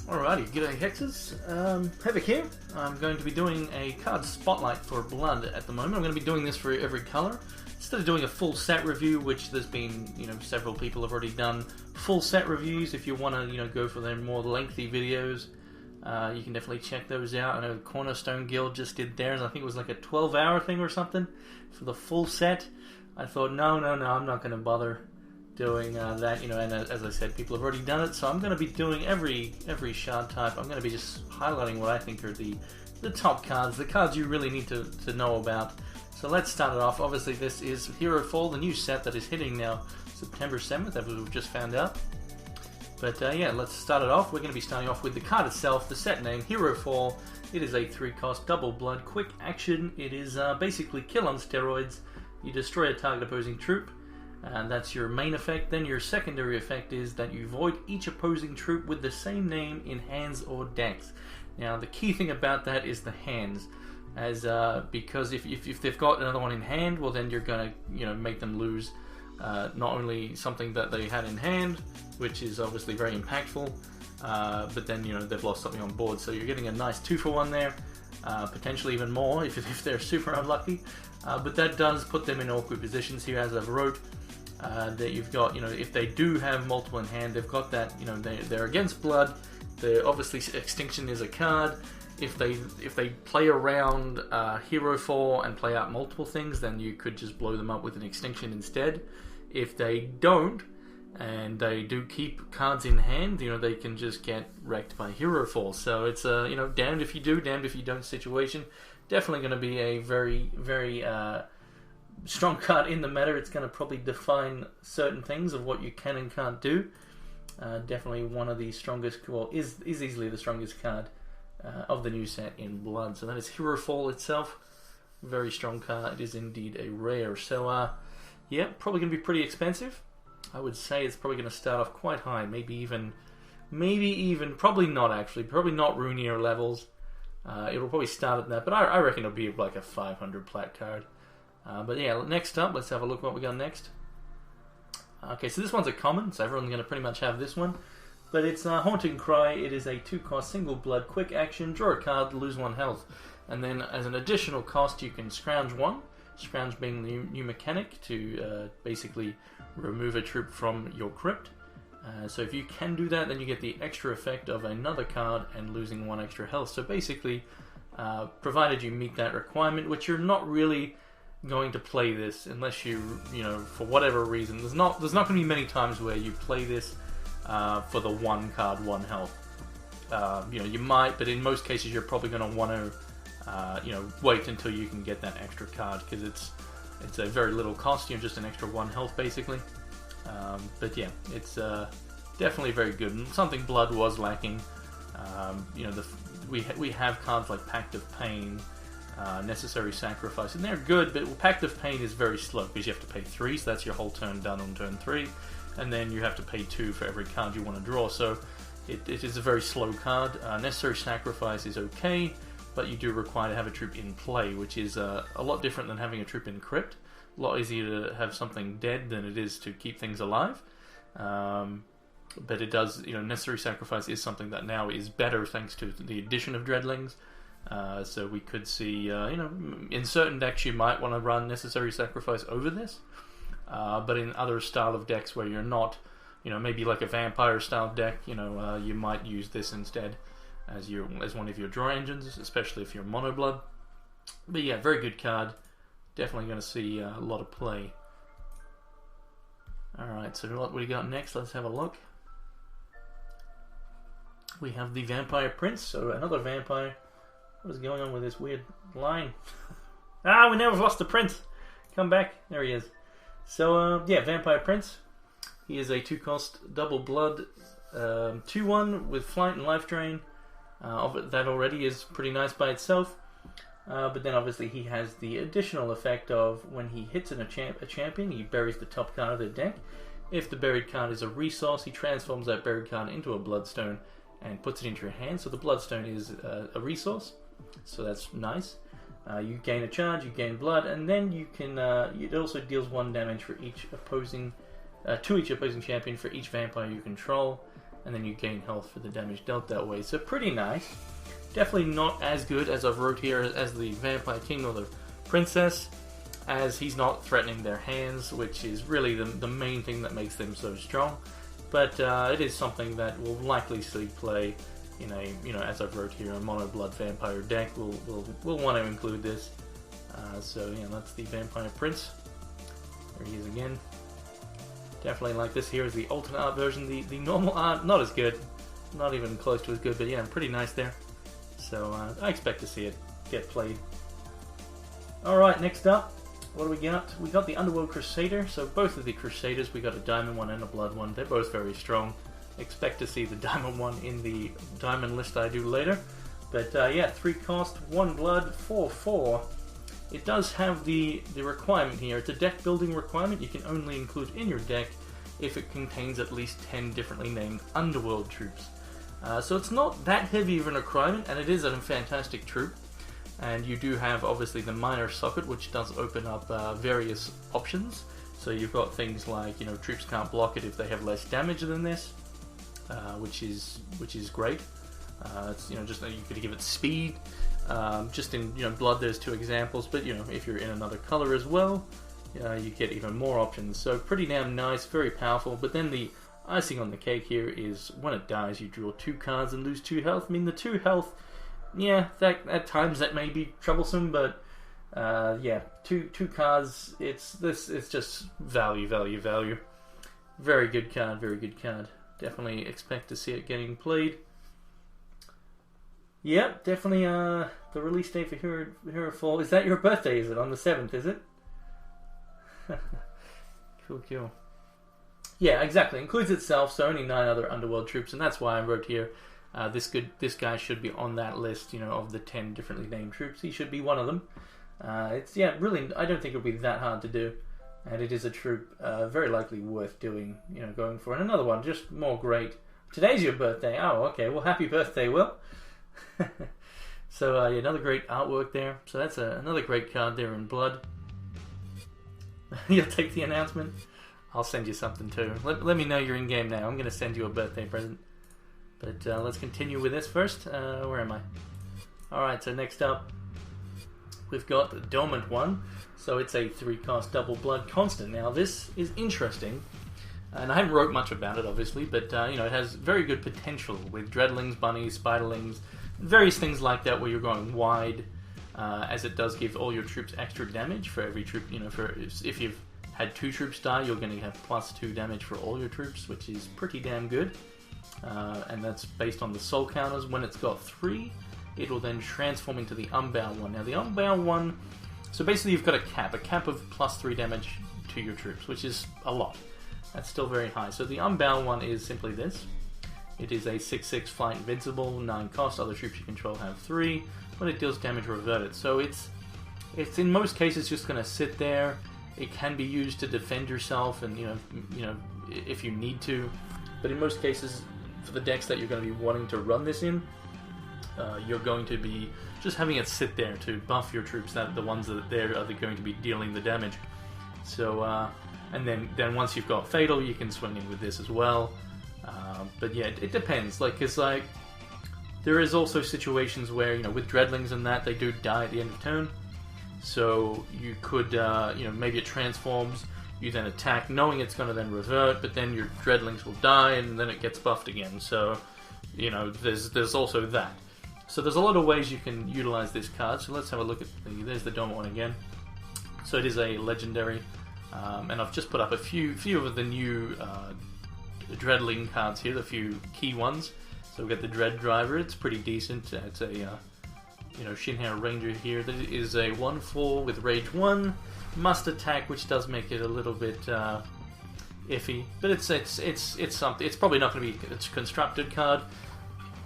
Alrighty, g'day Hexes. Havoc here. I'm going to be doing a card spotlight for Blood at the moment. I'm going to be doing this for every colour. Instead of doing a full set review, which there's been, several people have already done full set reviews. If you want to, go for their more lengthy videos, you can definitely check those out. I know Cornerstone Guild just did theirs. I think it was like a 12-hour thing or something for the full set. I thought, no, I'm not going to bother doing that, and as I said, people have already done it, so I'm going to be doing every shard type. I'm going to be just highlighting what I think are the top cards, the cards you really need to know about. So let's start it off. Obviously this is Herofall, the new set that is hitting now September 7th, as we've just found out. But yeah, let's start it off. We're going to be starting off with the card itself, the set name, Herofall. It is a 3-cost double blood quick action. It is basically kill on steroids. You destroy a target opposing troop, and that's your main effect. Then your secondary effect is that you void each opposing troop with the same name in hands or decks. Now the key thing about that is the hands, as because if they've got another one in hand, well then you're gonna make them lose not only something that they had in hand, which is obviously very impactful, but then they've lost something on board. So you're getting a nice 2-for-1 there, potentially even more if they're super unlucky. But that does put them in awkward positions here, as I've wrote. That you've got, if they do have multiple in hand, they've got that, they're against blood. Obviously Extinction is a card. If they play around Herofall and play out multiple things, then you could just blow them up with an Extinction instead. If they don't, and they do keep cards in hand, they can just get wrecked by Herofall. So it's a, damned if you do, damned if you don't situation. Definitely going to be a very, very strong card in the meta. It's going to probably define certain things of what you can and can't do. Definitely one of the strongest, well, is easily the strongest card of the new set in Blood. So that is Herofall itself. Very strong card. It is indeed a rare. So yeah, probably going to be pretty expensive. I would say it's probably going to start off quite high. Maybe even, probably not actually. Probably not Runier levels. It'll probably start at that, but I reckon it'll be like a 500 plat card. But yeah, next up, let's have a look what we got next. Okay, so this one's a common, so everyone's going to pretty much have this one. But it's Haunting Cry. It is a 2-cost single blood quick action. Draw a card, lose 1 health. And then as an additional cost, you can scrounge 1. Scrounge being the new mechanic to basically remove a troop from your crypt. So if you can do that, then you get the extra effect of another card and losing 1 extra health. So basically, provided you meet that requirement, which you're not really going to play this unless you for whatever reason, there's not going to be many times where you play this for the 1 card 1 health. You might, but in most cases you're probably going to want to wait until you can get that extra card, because it's a very little cost, just an extra 1 health basically. But yeah, it's definitely very good, and something Blood was lacking. We have cards like Pact of Pain, Necessary Sacrifice, and they're good, but Pact of Pain is very slow because you have to pay 3, so that's your whole turn done on turn 3, and then you have to pay 2 for every card you want to draw, so it is a very slow card. Necessary Sacrifice is okay, but you do require to have a troop in play, which is a lot different than having a troop in crypt. A lot easier to have something dead than it is to keep things alive. But it does, Necessary Sacrifice is something that now is better thanks to the addition of Dreadlings. So we could see, in certain decks you might want to run Necessary Sacrifice over this, but in other style of decks where you're not, maybe like a Vampire style deck, you might use this instead as one of your draw engines, especially if you're Mono Blood. But yeah, very good card. Definitely going to see a lot of play. Alright, so what do we got next? Let's have a look. We have the Vampire Prince, so another vampire. What is going on with this weird line? We now have lost the prince. Come back. There he is. So, yeah, Vampire Prince. He is a 2-cost double blood 2-1 with flight and life drain. That already is pretty nice by itself. But then obviously he has the additional effect of when he hits a champion, he buries the top card of their deck. If the buried card is a resource, he transforms that buried card into a bloodstone and puts it into your hand. So the bloodstone is a resource, so that's nice. You gain a charge, you gain blood, and then you can. It also deals 1 damage for each opposing, to each opposing champion for each vampire you control. and then you gain health for the damage dealt that way. So pretty nice. Definitely not as good as I've wrote here as the Vampire King or the Princess, as he's not threatening their hands, which is really the main thing that makes them so strong. But it is something that will likely see play in a, as I've wrote here, a mono blood vampire deck. We'll want to include this. So yeah, that's the Vampire Prince. There he is again. Definitely like this. Here is the alternate art version. The normal art, not as good. Not even close to as good, but yeah, pretty nice there. So I expect to see it get played. Alright, next up, what do we got? We got the Underworld Crusader. So both of the Crusaders, we got a Diamond one and a Blood one. They're both very strong. Expect to see the Diamond one in the Diamond list I do later. But yeah, 3 cost, 1 blood, 4/4. It does have the requirement here. It's a deck building requirement. You can only include in your deck if it contains at least 10 differently named Underworld troops. So it's not that heavy of a requirement, and it is a fantastic troop. And you do have, obviously, the minor socket, which does open up various options. So you've got things like, troops can't block it if they have less damage than this, which is great. It's, just that you could give it speed. Just in blood, there's 2 examples, but if you're in another color as well, you get even more options. So pretty damn nice, very powerful. But then the icing on the cake here is when it dies, you draw 2 cards and lose 2 health. I mean, the 2 health, yeah, that at times that may be troublesome, but yeah, two cards. It's just value. Very good card, very good card. Definitely expect to see it getting played. Yep, definitely the release date for Herofall. Is that your birthday, is it? On the 7th, is it? Cool. Yeah, exactly. Includes itself, so only 9 other Underworld troops, and that's why I wrote here, this guy should be on that list, of the 10 differently named troops. He should be one of them. It's, yeah, really, I don't think it'll be that hard to do, and it is a troop very likely worth doing, going for. And another one, just more great. Today's your birthday. Oh, okay. Well, happy birthday, Will. So yeah, another great artwork there. So that's another great card there in blood. You'll take the announcement. I'll send you something too. Let me know you're in game now. I'm going to send you a birthday present. But let's continue with this first. Where am I? Alright, so next up we've got the Dormant one. So it's a 3-cost double blood constant. Now this is interesting. And I haven't wrote much about it, obviously, but it has very good potential with dreadlings, bunnies, spiderlings, various things like that where you're going wide, as it does give all your troops extra damage for every troop. If you've had 2 troops die, you're going to have +2 damage for all your troops, which is pretty damn good. And that's based on the soul counters. When it's got 3, it will then transform into the Unbound one. Now the Unbound one, so basically you've got a cap of +3 damage to your troops, which is a lot. That's still very high. So the Unbound one is simply this. It is a 6/6 flight invincible, 9 cost. Other troops you control have 3. When it deals damage, revert it. So it's in most cases just going to sit there. It can be used to defend yourself, and if you need to. But in most cases, for the decks that you're going to be wanting to run this in, you're going to be just having it sit there to buff your troops. That the ones that are going to be dealing the damage. So. And then once you've got Fatal, you can swing in with this as well. But yeah, it depends. Because there is also situations where, with Dreadlings and that, they do die at the end of turn. So you could, maybe it transforms, you then attack, knowing it's going to then revert, but then your Dreadlings will die, and then it gets buffed again. So, there's also that. So there's a lot of ways you can utilize this card. So let's have a look at there's the Dormant one again. So it is a legendary. And I've just put up a few of the new Dreadling cards here, the few key ones. So we've got the Dread Driver, it's pretty decent. It's a Shinhara Ranger here. That is a 1/4 with Rage 1, must attack, which does make it a little bit iffy. But it's something. It's probably not going to be a constructed card.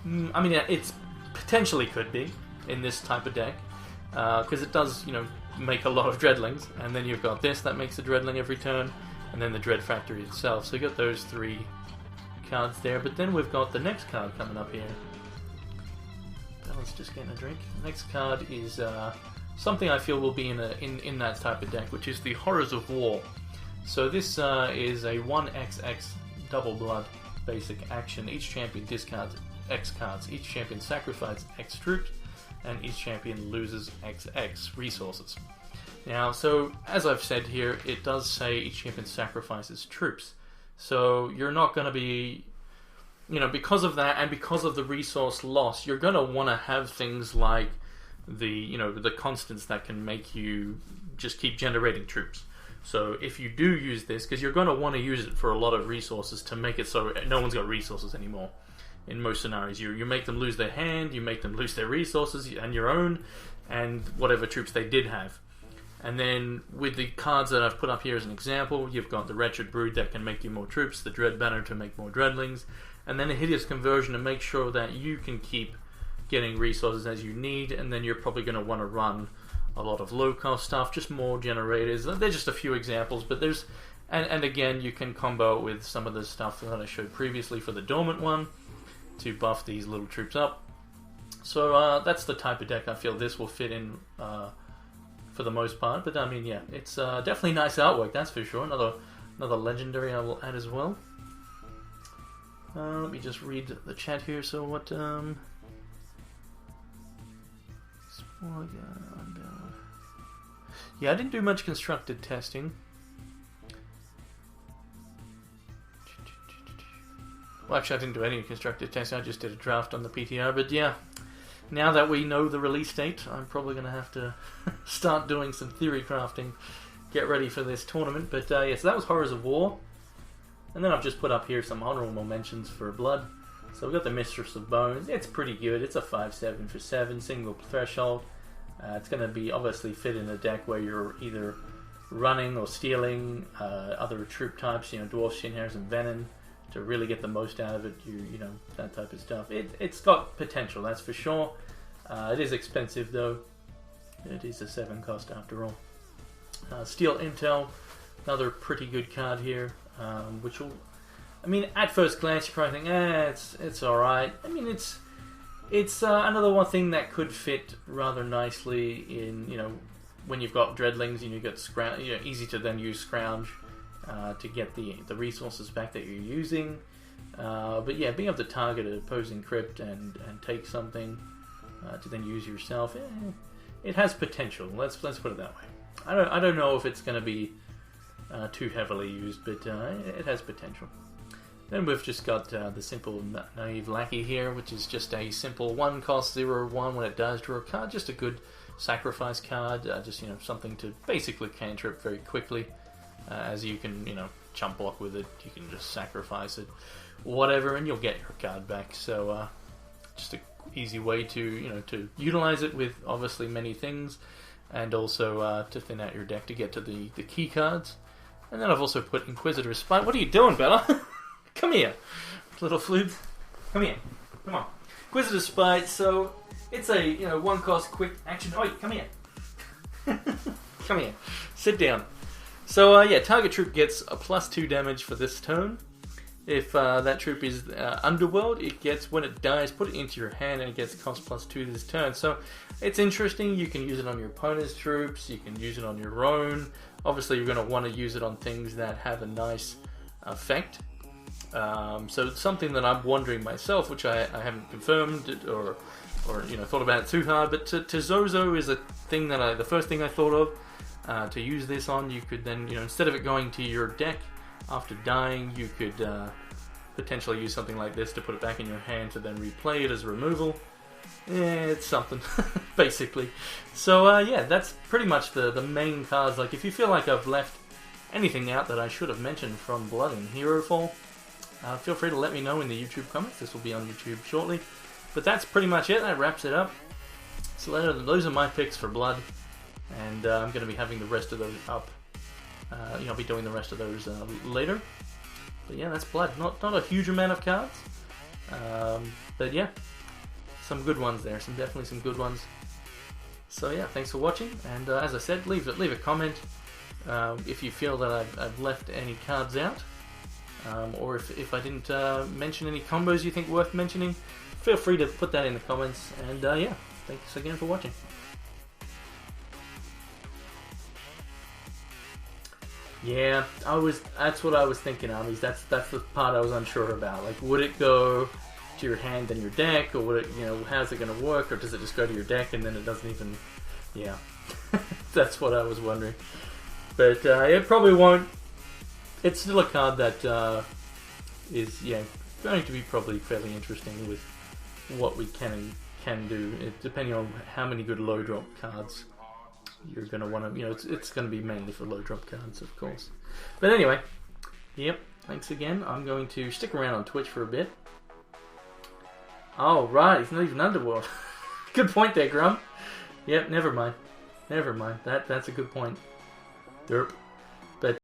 I mean, it potentially could be in this type of deck because it does, make a lot of Dreadlings, and then you've got this that makes a Dreadling every turn, and then the Dread Factory itself. So you got those 3 cards there, but then we've got the next card coming up here. Bella's just getting a drink. The next card is something I feel will be in that type of deck, which is the Horrors of War. So this is a 1XX double blood basic action. Each champion discards X cards, each champion sacrifices X troops, and each champion loses XX resources. Now, so as I've said here, it does say each champion sacrifices troops. So you're not going to be, because of that and because of the resource loss, you're going to want to have things like the constants that can make you just keep generating troops. So if you do use this, because you're going to want to use it for a lot of resources to make it so no one's got resources anymore. In most scenarios, you make them lose their hand, you make them lose their resources and your own, and whatever troops they did have. And then with the cards that I've put up here as an example, you've got the Wretched Brood that can make you more troops, the Dread Banner to make more Dreadlings, and then a Hideous Conversion to make sure that you can keep getting resources as you need, and then you're probably going to want to run a lot of low-cost stuff, just more generators. They're just a few examples, but there's... And again, you can combo with some of the stuff that I showed previously for the Dormant one, to buff these little troops up. So that's the type of deck I feel this will fit in for the most part. But I mean, yeah, it's definitely nice artwork, that's for sure. Another legendary I will add as well. Let me just read the chat here. So what? Yeah, I didn't do much constructed testing. Well, actually, I didn't do any constructed testing. I just did a draft on the PTR. But yeah, now that we know the release date, I'm probably going to have to start doing some theory crafting, get ready for this tournament. But yeah, so that was Horrors of War. And then I've just put up here some honorable mentions for Blood. So we've got the Mistress of Bones. It's pretty good. It's a 5/7 for 7, single threshold. It's going to be obviously fit in a deck where you're either running or stealing other troop types, Dwarfs, Shin Hares, and Venom, to really get the most out of it, that type of stuff. It's got potential, that's for sure. It is expensive though. It is a 7 cost after all. Steel Intel, another pretty good card here, which will, at first glance you probably think, it's alright. It's another one thing that could fit rather nicely in, when you've got Dreadlings and you've got easy to then use Scrounge to get the resources back that you're using. But yeah, being able to target an opposing crypt and take something to then use yourself, it has potential. Let's put it that way. I don't know if it's going to be too heavily used, but it has potential. Then we've just got the simple Naive Lackey here, which is just a simple 1 cost 0/1 when it does draw a card. Just a good sacrifice card, just something to basically cantrip very quickly. As you can, chump block with it, you can just sacrifice it, whatever, and you'll get your card back. So just an easy way to, to utilize it with obviously many things, and also to thin out your deck to get to the key cards. And then I've also put Inquisitor's Spite. What are you doing, Bella? Come here, little floob. Come here. Come on. Inquisitor's Spite. So it's a 1 cost quick action. Oh, come here. Come here. Sit down. So yeah, target troop gets a +2 damage for this turn. If that troop is Underworld, it gets, when it dies, put it into your hand and it gets cost +2 this turn. So it's interesting. You can use it on your opponent's troops. You can use it on your own. Obviously, you're going to want to use it on things that have a nice effect. So it's something that I'm wondering myself, which I haven't confirmed or thought about it too hard. But to Zozo is a thing that the first thing I thought of. To use this on, you could then, instead of it going to your deck after dying, you could potentially use something like this to put it back in your hand to then replay it as removal. It's something, basically. So yeah, that's pretty much the main cards. Like, if you feel like I've left anything out that I should have mentioned from Blood and Herofall, feel free to let me know in the YouTube comments. This will be on YouTube shortly. But that's pretty much it. That wraps it up. So those are my picks for Blood. And I'm going to be having the rest of those up. I'll be doing the rest of those later. But yeah, that's Blood. Not a huge amount of cards. But yeah, some good ones there. Definitely some good ones. So yeah, thanks for watching. And as I said, leave a comment if you feel that I've left any cards out. Or if I didn't mention any combos you think worth mentioning, feel free to put that in the comments. And yeah, thanks again for watching. Yeah, that's what I was thinking, Armies. That's the part I was unsure about. Like, would it go to your hand and your deck, or would it, how's it going to work, or does it just go to your deck and then it doesn't even, yeah. That's what I was wondering. But it probably won't. It's still a card that is, going to be probably fairly interesting with what we can do, depending on how many good low drop cards you're going to want to, it's going to be mainly for low drop cards, of course. But anyway, yep, thanks again. I'm going to stick around on Twitch for a bit. Oh, right, it's not even Underworld. Good point there, Grum. Yep, never mind. Never mind. That's a good point. Derp. But